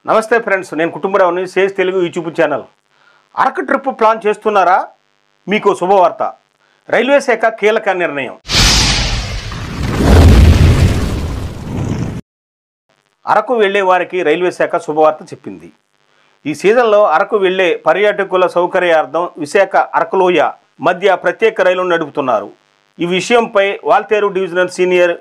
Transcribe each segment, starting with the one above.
నమస్తే ఫ్రెండ్స్, నేను కుటుంబరావుని Sage Telugu YouTube channel. Araku trip plan చేస్తున్నారా? మీకు శుభవార్త. రైల్వే శాఖ కీలక నిర్ణయం. అరకు వెళ్లే వారికి రైల్వే శాఖ శుభవార్త చెప్పింది. ఈ సీజన్లో అరకు వెళ్లే పర్యాటకుల సౌకర్యార్థం విశాఖ అరకులోయ మధ్య ప్రత్యేక రైలును నడుపుతున్నారు. ఈ విషయంపై Waltair divisional senior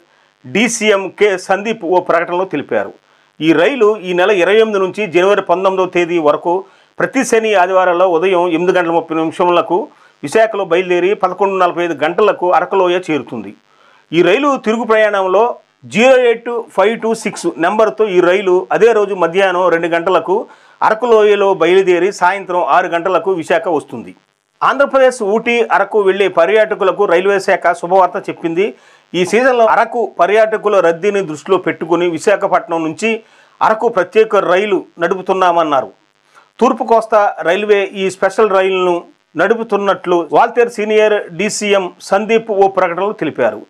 DCM K Sandeep ఓ ప్రకటనలో తెలిపారు. ఈ రైలు ఈ నెల 28 నుంచి జనవరి 19వ తేదీ వరకు ప్రతి శని ఆదివారాల్లో ఉదయం 8:30 విశాఖలో బయలుదేరి 11:45 గంటలకు అరకులోయ చేరుతుంది. ఈ రైలు తిరుగు ప్రయాణంలో 08526 నెంబర్తో ఈ రైలు అదే రోజు మధ్యాహ్నం 2 గంటలకు అరకులోయలో బయలుదేరి సాయంత్రం 6 గంటలకు విశాఖ వస్తుంది. ఆంధ్రప్రదేశ్ ఊటీ అరకు వెళ్లే పర్యాటకులకు రైల్వే శాఖ శుభవార్త చెప్పింది. ఈ సీజన్లో అరకు పర్యాటకుల రద్దీని దృష్టిలో పెట్టుకుని విశాఖపట్నం నుంచి అరకు ప్రత్యేక రైలు నడుపుతున్నామన్నారు. తూర్పు కోస్తా రైల్వే ఈ స్పెషల్ రైలును నడుపుతున్నట్లు వాల్తేర్ సీనియర్ డీసీఎం సందీప్ ఓ ప్రకటనలో తెలిపారు.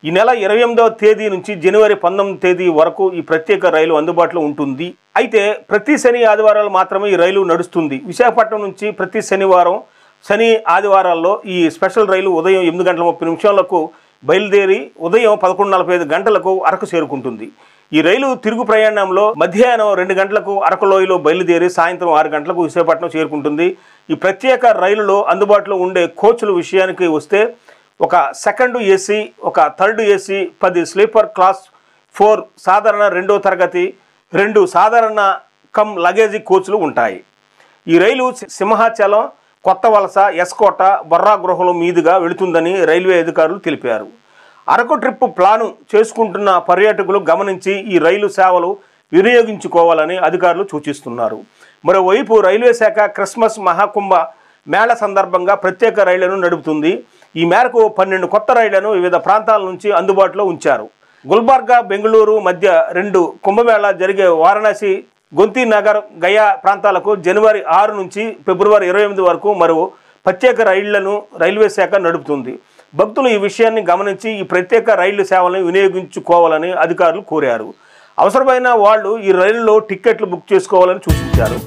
ఈ నెల 28వ తేదీ నుంచి జనవరి 19వ తేదీ వరకు ఈ ప్రత్యేక రైలు అందుబాటులో ఉంటుంది. అయితే ప్రతి శని ఆదివారాలు మాత్రమే ఈ రైలు నడుస్తుంది. విశాఖపట్నం నుంచి ప్రతి శనివారం, శని ఆదివారాల్లో ఈ స్పెషల్ రైలు ఉదయం 8:30 బయలుదేరి ఉదయం 11:45 గంటలకు అరకు చేరుకుంటుంది. ఈ రైలు తిరుగు ప్రయాణంలో మధ్యాహ్నం 2 గంటలకు అరకులోయలో బయలుదేరి సాయంత్రం 6 గంటలకు విశాఖపట్నం చేరుకుంటుంది. ఈ ప్రత్యేక రైలులో అందుబాటులో ఉండే కోచ్ల విషయానికి వస్తే ఒక సెకండ్ ఏసీ, ఒక థర్డ్ ఏసీ, 10 స్లీపర్ క్లాస్ 4 సాధారణ 2వ తరగతి, 2 సాధారణ కమ్ లగేజీ కోచ్లు ఉంటాయి. ఈ రైలు సింహాచలం, కొత్త వలస, ఎస్కోట, బొర్రా గృహల మీదుగా వెళుతుందని రైల్వే అధికారులు తెలిపారు. అరకు ట్రిప్ ప్లాను చేసుకుంటున్న పర్యాటకులు గమనించి ఈ రైలు సేవలు వినియోగించుకోవాలని అధికారులు సూచిస్తున్నారు. మరోవైపు రైల్వే శాఖ క్రిస్మస్ మహాకుంభ మేళ సందర్భంగా ప్రత్యేక రైళ్లను నడుపుతుంది. ఈ మేరకు 12 కొత్త రైళ్లను వివిధ ప్రాంతాల నుంచి అందుబాటులో ఉంచారు. గుల్బర్గా, బెంగళూరు మధ్య 2 కుంభమేళ జరిగే వారణాసి, గొంతి నగర్, గయా ప్రాంతాలకు జనవరి 6 నుంచి ఫిబ్రవరి 28 వరకు మరో ప్రత్యేక రైళ్లను రైల్వే శాఖ నడుపుతుంది. భక్తులు ఈ విషయాన్ని గమనించి ఈ ప్రత్యేక రైళ్ల సేవలను వినియోగించుకోవాలని అధికారులు కోరారు. అవసరమైన వాళ్ళు ఈ రైలులో టిక్కెట్లు బుక్ చేసుకోవాలని సూచించారు.